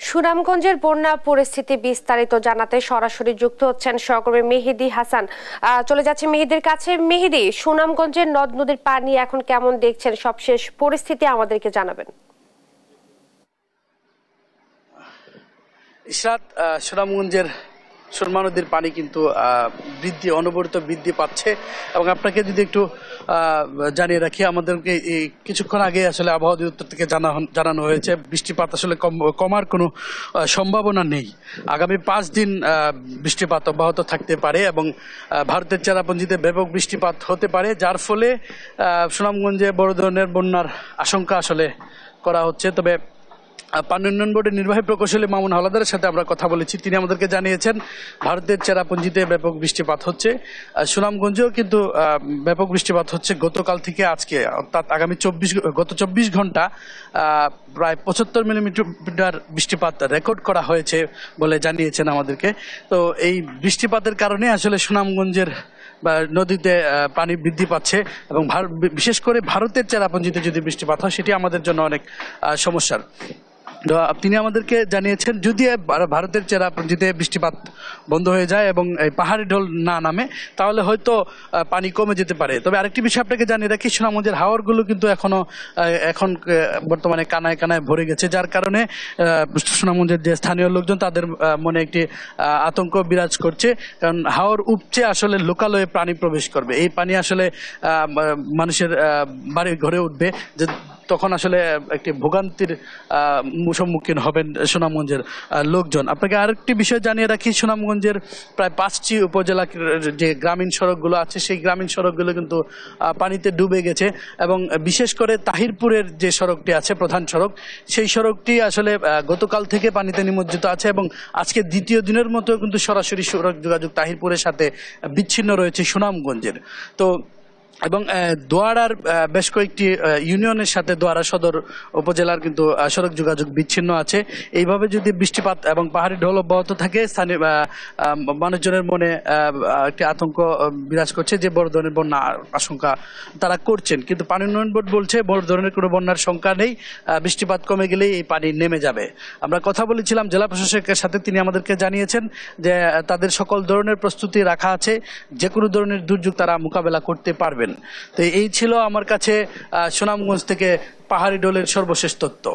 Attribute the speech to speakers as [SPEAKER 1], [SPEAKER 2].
[SPEAKER 1] সুনামগঞ্জের বন্যা পরিস্থিতি বিস্তারিত জানাতে সরাসরি যুক্ত হচ্ছেন সহকর্মী মেহেদী হাসান। চলে যাচ্ছে মেহেদীর কাছে। মেহেদী, সুনামগঞ্জের নদ নদীর পানি এখন কেমন দেখছেন? সবশেষ পরিস্থিতি আমাদেরকে জানাবেন।
[SPEAKER 2] ইশরাত, সুনামগঞ্জের সুরমা নদীর পানি কিন্তু অনবরত বৃদ্ধি পাচ্ছে এবং আপনাকে যদি একটু জানিয়ে রাখি, আমাদেরকে কিছুক্ষণ আগে আসলে আবহাওয়া অধিদপ্তর থেকে জানানো হয়েছে বৃষ্টিপাত আসলে কমার কোনো সম্ভাবনা নেই। আগামী 5 দিন বৃষ্টিপাত অব্যাহত থাকতে পারে এবং ভারতের চেরাপুঞ্জিতে ব্যাপক বৃষ্টিপাত হতে পারে, যার ফলে সুনামগঞ্জে বড় ধরনের বন্যার আশঙ্কা আসলে করা হচ্ছে। তবে পানি উন্নয়ন বোর্ডের নির্বাহী প্রকৌশলী মামুন হাওলাদারের সাথে আমরা কথা বলেছি। তিনি আমাদেরকে জানিয়েছেন ভারতের চেরাপুঞ্জিতে ব্যাপক বৃষ্টিপাত হচ্ছে, সুনামগঞ্জেও কিন্তু ব্যাপক বৃষ্টিপাত হচ্ছে গতকাল থেকে আজকে, অর্থাৎ গত 24 ঘন্টা প্রায় 75 মিলিমিটার বৃষ্টিপাত রেকর্ড করা হয়েছে বলে জানিয়েছেন আমাদেরকে। তো এই বৃষ্টিপাতের কারণে আসলে সুনামগঞ্জের বা নদীতে পানি বৃদ্ধি পাচ্ছে এবং বিশেষ করে ভারতের চেরাপুঞ্জিতে যদি বৃষ্টিপাত হয় সেটি আমাদের জন্য অনেক সমস্যার। তিনি আমাদেরকে জানিয়েছেন যদি ভারতের চেরাপুঞ্জিতে বৃষ্টিপাত বন্ধ হয়ে যায় এবং এই পাহাড়ি ঢল না নামে তাহলে হয়তো পানি কমে যেতে পারে। তবে আরেকটি বিষয় আপনাকে জানিয়ে রাখি, সুনামগঞ্জের হাওরগুলো কিন্তু এখন বর্তমানে কানায় কানায় ভরে গেছে, যার কারণে সুনামগঞ্জের যে স্থানীয় লোকজন তাদের মনে একটি আতঙ্ক বিরাজ করছে, কারণ হাওর উপচে আসলে লোকালয়ে পানি প্রবেশ করবে। এই পানি আসলে মানুষের বাড়ির ঘরে উঠবে, যে তখন আসলে একটি ভোগান্তির সম্মুখীন হবেন সুনামগঞ্জের লোকজন। আপনাকে আরেকটি বিষয় জানিয়ে রাখি, সুনামগঞ্জের প্রায় 5টি উপজেলার যে গ্রামীণ সড়কগুলো আছে সেই গ্রামীণ সড়কগুলো কিন্তু পানিতে ডুবে গেছে এবং বিশেষ করে তাহিরপুরের যে সড়কটি আছে প্রধান সড়ক, সেই সড়কটি আসলে গতকাল থেকে পানিতে নিমজ্জিত আছে এবং আজকে দ্বিতীয় দিনের মতো কিন্তু সরাসরি সড়ক যোগাযোগ তাহিরপুরের সাথে বিচ্ছিন্ন রয়েছে সুনামগঞ্জের। তো এবং দোয়ারার বেশ কয়েকটি ইউনিয়নের সাথে দোয়ারা সদর উপজেলার কিন্তু সড়ক যোগাযোগ বিচ্ছিন্ন আছে। এইভাবে যদি বৃষ্টিপাত এবং পাহাড়ি ঢল অব্যাহত থাকে, স্থানীয় মানুষজনের মনে একটি আতঙ্ক বিরাজ করছে যে বড় ধরনের বন্যার আশঙ্কা তারা করছেন, কিন্তু পানি উন্নয়ন বোর্ড বলছে বড় ধরনের কোনো বন্যার শঙ্কা নেই, বৃষ্টিপাত কমে গেলেই এই পানি নেমে যাবে। আমরা কথা বলেছিলাম জেলা প্রশাসকের সাথে, তিনি আমাদেরকে জানিয়েছেন যে তাদের সকল ধরনের প্রস্তুতি রাখা আছে, যে কোনো ধরনের দুর্যোগ তারা মোকাবেলা করতে পারবেন। তো এই ছিল আমার কাছে সুনামগঞ্জ থেকে পাহাড়ি ঢলের সর্বশেষ তথ্য।